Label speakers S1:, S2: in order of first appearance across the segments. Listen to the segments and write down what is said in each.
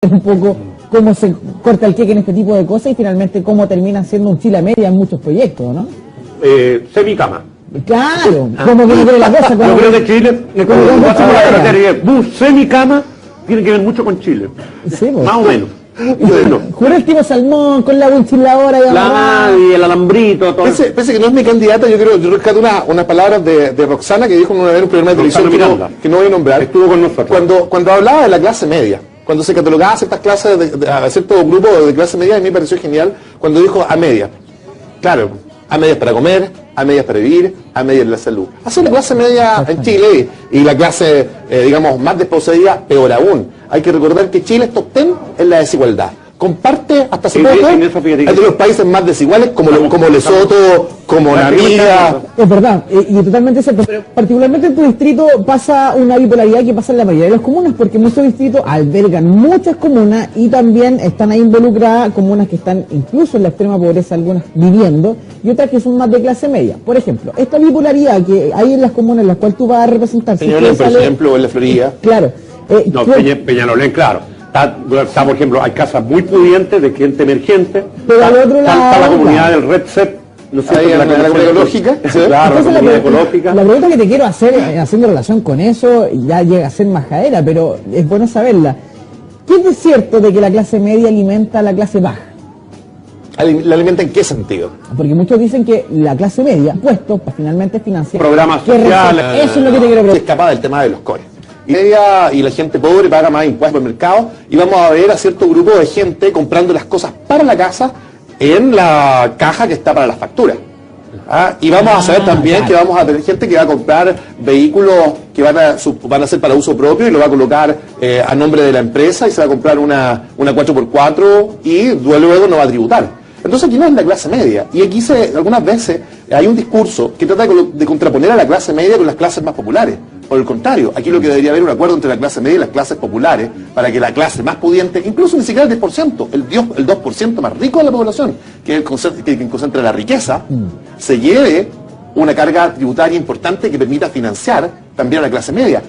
S1: un poco cómo se corta el queque en este tipo de cosas y finalmente cómo termina siendo un Chile a media en muchos proyectos, ¿no?
S2: Semicama.
S1: Claro, como que no quiere la cosa.
S2: Yo creo que Chile, bus semicama, tiene que ver mucho con Chile.
S1: Sí, pues.
S2: Más o menos.
S1: No. Juré el tipo Salmón con la winchiladora
S2: y el alambrito, todo.
S3: Pese que no es mi candidata, yo rescato unas palabras de Roxana que dijo en un programa de televisión que no voy a nombrar.
S2: Estuvo con nosotros.
S3: Cuando hablaba de la clase media, cuando se catalogaba ciertas clases, a cierto grupo de clase media, a mí me pareció genial cuando dijo a media. Claro, a medias para comer, a medias para vivir, a medias la salud. Así la clase media en Chile y la clase, digamos, más desposeída, peor aún. Hay que recordar que Chile es top 10 en la desigualdad. Comparte hasta hace poco entre los países más desiguales como Lesoto, como Namibia.
S1: Es verdad, y totalmente cierto, pero particularmente en tu distrito pasa una bipolaridad que pasa en la mayoría de los comunas, porque muchos distritos albergan muchas comunas y también están ahí involucradas comunas que están incluso en la extrema pobreza, algunas viviendo, y otras que son más de clase media. Por ejemplo, esta bipolaridad que hay en las comunas en las cuales tú vas a representar...
S3: Peñalolén, por ejemplo, en la Florida.
S1: Claro.
S2: No, Peñalolén, claro. Está, por ejemplo, hay casas muy pudientes de gente emergente.
S1: Pero al otro lado...
S2: Está la comunidad del Red Set, ¿no sé?
S3: La comunidad ecológica.
S2: Claro, la comunidad ecológica.
S1: La pregunta que te quiero hacer, haciendo relación con eso, ya llega a ser majadera, pero es bueno saberla. ¿Qué es cierto de que la clase media alimenta a la clase baja?
S3: ¿La alimenta en qué sentido?
S1: Porque muchos dicen que la clase media, puestos para finalmente financiar...
S2: Programas sociales.
S1: Eso es lo que te quiero preguntar.
S3: Escapa del tema de los cores. Y la gente pobre paga más impuestos por el mercado y vamos a ver a cierto grupo de gente comprando las cosas para la casa en la caja que está para las facturas. Y vamos a saber también que vamos a tener gente que va a comprar vehículos que van a ser para uso propio y lo va a colocar a nombre de la empresa y se va a comprar una 4x4 y luego no va a tributar. Entonces aquí no es la clase media y aquí algunas veces hay un discurso que trata de contraponer a la clase media con las clases más populares. Por el contrario, aquí lo que debería haber un acuerdo entre la clase media y las clases populares para que la clase más pudiente, incluso ni siquiera el 10%, el 2% más rico de la población, que es quien concentra la riqueza, se lleve una carga tributaria importante que permita financiar también a la clase media.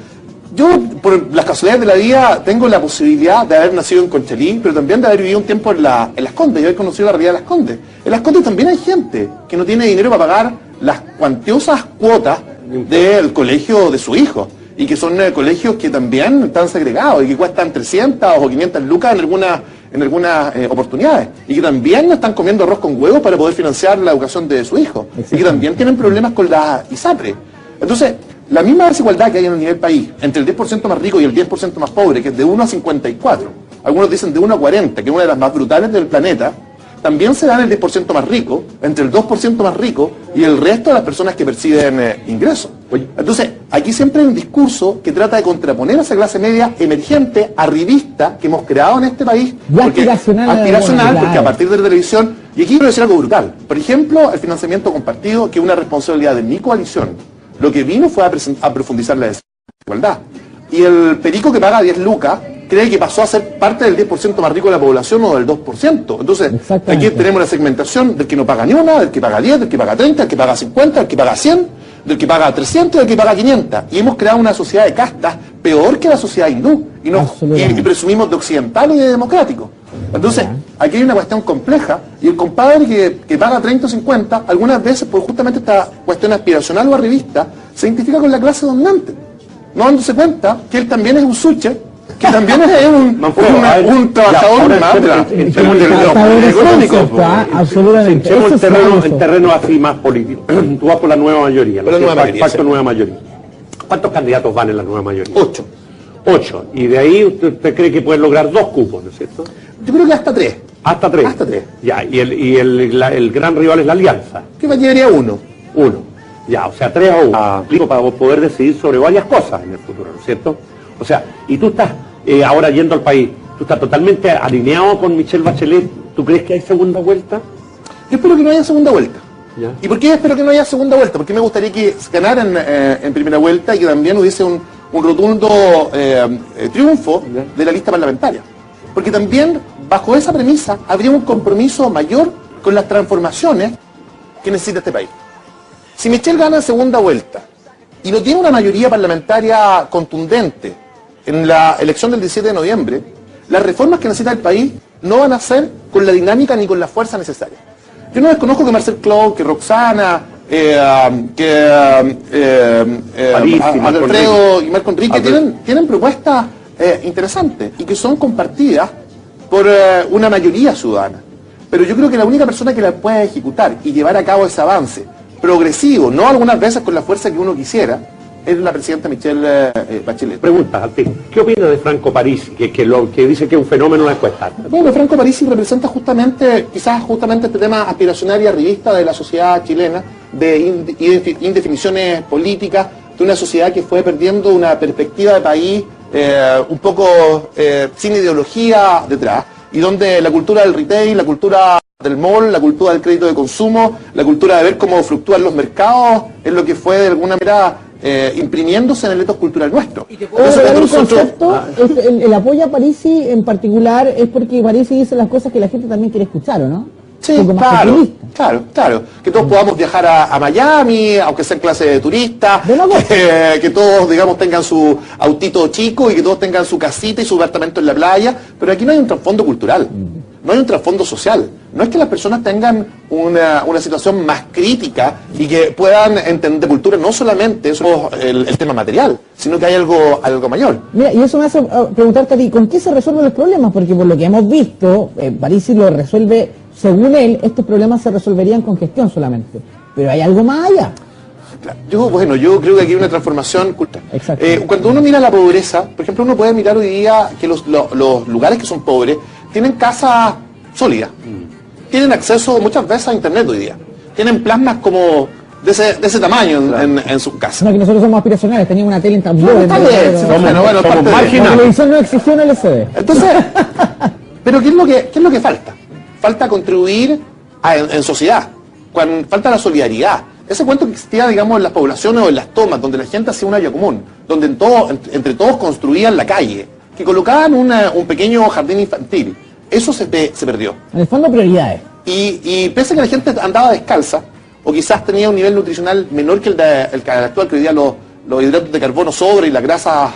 S3: Yo, por las casualidades de la vida, tengo la posibilidad de haber nacido en Conchalí, pero también de haber vivido un tiempo en Las Condes y haber conocido la realidad de Las Condes. En Las Condes también hay gente que no tiene dinero para pagar las cuantiosas cuotas del colegio de su hijo y que son colegios que también están segregados y que cuestan 300 o 500 lucas en algunas oportunidades y que también están comiendo arroz con huevos para poder financiar la educación de su hijo y que también tienen problemas con la ISAPRE. Entonces, la misma desigualdad que hay en el nivel país entre el 10% más rico y el 10% más pobre, que es de 1 a 54, algunos dicen de 1 a 40, que es una de las más brutales del planeta, también se da en el 10% más rico, entre el 2% más rico y el resto de las personas que perciben ingresos. Entonces, aquí siempre hay un discurso que trata de contraponer a esa clase media emergente, arribista, que hemos creado en este país. Aspiracional, porque a partir de la televisión, y aquí quiero decir algo brutal. Por ejemplo, el financiamiento compartido, que es una responsabilidad de mi coalición, lo que vino fue a profundizar la desigualdad. Y el perico que paga 10 lucas cree que pasó a ser parte del 10% más rico de la población o del 2%. Entonces, aquí tenemos la segmentación del que no paga ni una, del que paga 10, del que paga 30, del que paga 50, del que paga 100, del que paga 300 y del que paga 500. Y hemos creado una sociedad de castas peor que la sociedad hindú. Y presumimos de occidental y de democrático. Entonces, aquí hay una cuestión compleja y el compadre que paga 30 o 50, algunas veces por justamente esta cuestión aspiracional o arribista, se identifica con la clase dominante, no dándose cuenta que él también es un suche, que también es un trabajador económico.
S1: Absolutamente.
S2: El terreno así más político. Tú vas por la nueva mayoría. Pacto nueva mayoría. ¿Cuántos candidatos van en la nueva mayoría? 8. Y de ahí usted cree que puede lograr 2 cupos, ¿no es cierto?
S3: Yo creo que hasta 3.
S2: ¿Hasta 3?
S3: Hasta 3.
S2: Ya, y el gran rival es la Alianza.
S3: ¿Qué llevaría 1?
S2: 1. Ya, o sea, 3 a 1. Para poder decidir sobre varias cosas en el futuro, ¿no es cierto? O sea, y tú estás ahora yendo al país, tú estás totalmente alineado con Michelle Bachelet. ¿Tú crees que hay segunda vuelta?
S3: Yo espero que no haya segunda vuelta.
S2: ¿Ya?
S3: ¿Y por qué espero que no haya segunda vuelta? Porque me gustaría que ganaran en primera vuelta y que también hubiese un rotundo triunfo de la lista parlamentaria. Porque también, bajo esa premisa, habría un compromiso mayor con las transformaciones que necesita este país. Si Michelle gana en segunda vuelta y no tiene una mayoría parlamentaria contundente en la elección del 17 de noviembre, las reformas que necesita el país no van a ser con la dinámica ni con la fuerza necesaria. Yo no desconozco que Marcel Cloud, que Roxana, Alfredo y Marco Enrique tienen propuestas interesantes y que son compartidas por una mayoría ciudadana. Pero yo creo que la única persona que la puede ejecutar y llevar a cabo ese avance progresivo, no algunas veces con la fuerza que uno quisiera, es la presidenta Michelle Bachelet.
S2: Pregunta a ti, ¿qué opina de Franco Parisi, que dice que es un fenómeno de encuesta?
S3: Bueno, Franco Parisi representa quizás justamente este tema aspiracional y arribista de la sociedad chilena, de indefiniciones políticas, de una sociedad que fue perdiendo una perspectiva de país un poco sin ideología detrás, y donde la cultura del retail, la cultura del mall, la cultura del crédito de consumo, la cultura de ver cómo fluctúan los mercados, es lo que fue de alguna manera imprimiéndose en el etos cultural nuestro.
S1: El apoyo a Parisi en particular es porque Parisi dice las cosas que la gente también quiere escuchar, ¿o no?
S3: Sí, claro. Que todos podamos viajar a Miami, aunque sea en clase de turista, que todos, digamos, tengan su autito chico y que todos tengan su casita y su apartamento en la playa, pero aquí no hay un trasfondo cultural, no hay un trasfondo social. No es que las personas tengan una situación más crítica y que puedan entender cultura, no solamente eso el tema material, sino que hay algo mayor.
S1: Mira, y eso me hace preguntarte a ti, ¿con qué se resuelven los problemas? Porque por lo que hemos visto, Parisi lo resuelve, según él, estos problemas se resolverían con gestión solamente. Pero hay algo más allá.
S3: Yo creo que aquí hay una transformación cultural. Cuando uno mira la pobreza, por ejemplo, uno puede mirar hoy día que los lugares que son pobres tienen casas sólidas. Tienen acceso muchas veces a internet hoy día. Tienen plasmas como de ese tamaño en sus casas.
S1: No, que nosotros somos aspiracionales, teníamos una tele en tablero.
S2: Somos marginales.
S1: La televisión no existió en LCD.
S3: Entonces, pero ¿qué es lo que falta? Falta contribuir en sociedad. Falta la solidaridad. Ese cuento que existía, digamos, en las poblaciones o en las tomas, donde la gente hacía un área común, donde entre todos construían la calle, que colocaban un pequeño jardín infantil. Eso se perdió.
S1: En el fondo, prioridades.
S3: Y pese a que la gente andaba descalza, o quizás tenía un nivel nutricional menor que el actual, que hoy día los hidratos de carbono sobran y las grasas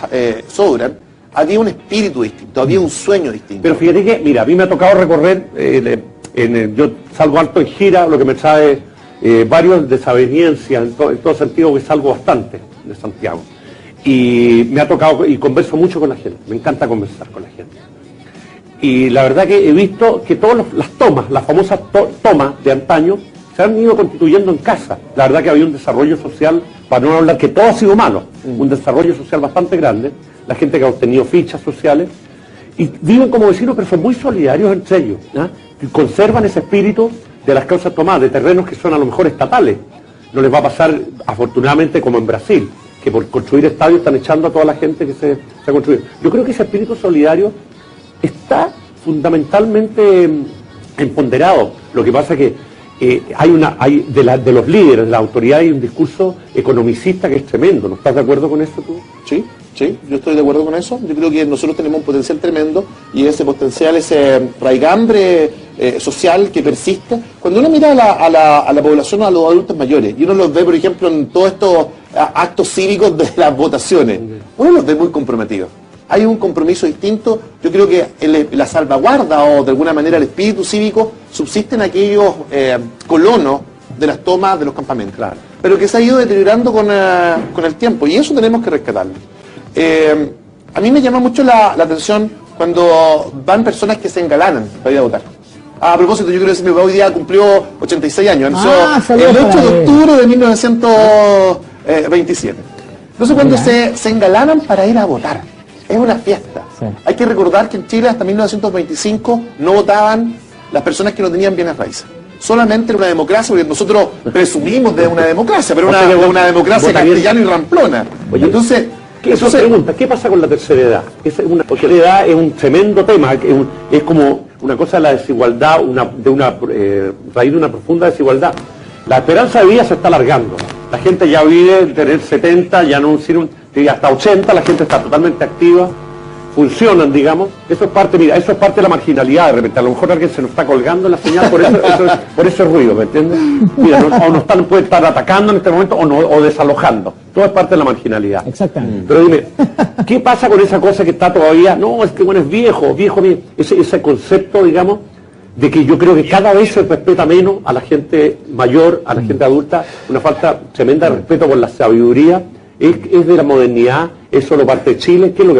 S3: sobran, había un espíritu distinto, había un sueño distinto.
S2: Pero fíjate que, mira, a mí me ha tocado recorrer, yo salgo alto en gira, lo que me trae varios desavenencias, en todo sentido, que salgo bastante de Santiago. Y me ha tocado, y converso mucho con la gente, me encanta conversar con la gente. Y la verdad que he visto que todas las tomas, las famosas tomas de antaño, se han ido constituyendo en casa. La verdad que había un desarrollo social, para no hablar que todo ha sido malo, un desarrollo social bastante grande, la gente que ha obtenido fichas sociales, y viven como vecinos, pero son muy solidarios entre ellos, y conservan ese espíritu de las causas tomadas, de terrenos que son a lo mejor estatales. No les va a pasar, afortunadamente, como en Brasil, que por construir estadios están echando a toda la gente que se ha construido. Yo creo que ese espíritu solidario está fundamentalmente empoderado. Lo que pasa es que de los líderes, de la autoridad, hay un discurso economicista que es tremendo. ¿No estás de acuerdo con eso tú?
S3: Sí, yo estoy de acuerdo con eso. Yo creo que nosotros tenemos un potencial tremendo y ese potencial, ese raigambre social que persiste. Cuando uno mira a la población, a los adultos mayores, y uno los ve, por ejemplo, en todos estos actos cívicos de las votaciones, uno los ve muy comprometidos. Hay un compromiso distinto. Yo creo que la salvaguarda o de alguna manera el espíritu cívico subsiste en aquellos colonos de las tomas de los campamentos, pero que se ha ido deteriorando con el tiempo, y eso tenemos que rescatarlo. A mí me llama mucho la atención cuando van personas que se engalanan para ir a votar. A propósito, yo creo que mi papá hoy día cumplió 86 años, el 8 de octubre de 1927. Entonces cuando se engalanan para ir a votar, es una fiesta. Sí. Hay que recordar que en Chile hasta 1925 no votaban las personas que no tenían bienes raíces. Solamente era una democracia, porque nosotros presumimos de una democracia, pero una democracia castellana y ramplona.
S2: Oye, entonces, pregunta, ¿qué pasa con la tercera edad? La tercera edad es un tremendo tema, es como una cosa de la desigualdad, raíz de una profunda desigualdad. La esperanza de vida se está alargando. La gente ya vive tener 70, ya no hasta 80, la gente está totalmente activa. funcionan, digamos, eso es parte, mira, eso es parte de la marginalidad. De repente, a lo mejor alguien se nos está colgando en la señal por ese ruido, ¿me entiendes? Mira, o nos puede estar atacando en este momento o desalojando. Todo es parte de la marginalidad.
S1: Exactamente.
S2: Pero dime, ¿qué pasa con esa cosa que está todavía? No, es que bueno, es viejo, ese concepto, digamos, de que yo creo que cada vez se respeta menos a la gente mayor, a la gente adulta, una falta tremenda de respeto por la sabiduría, es de la modernidad, es solo parte de Chile. ¿Qué es lo que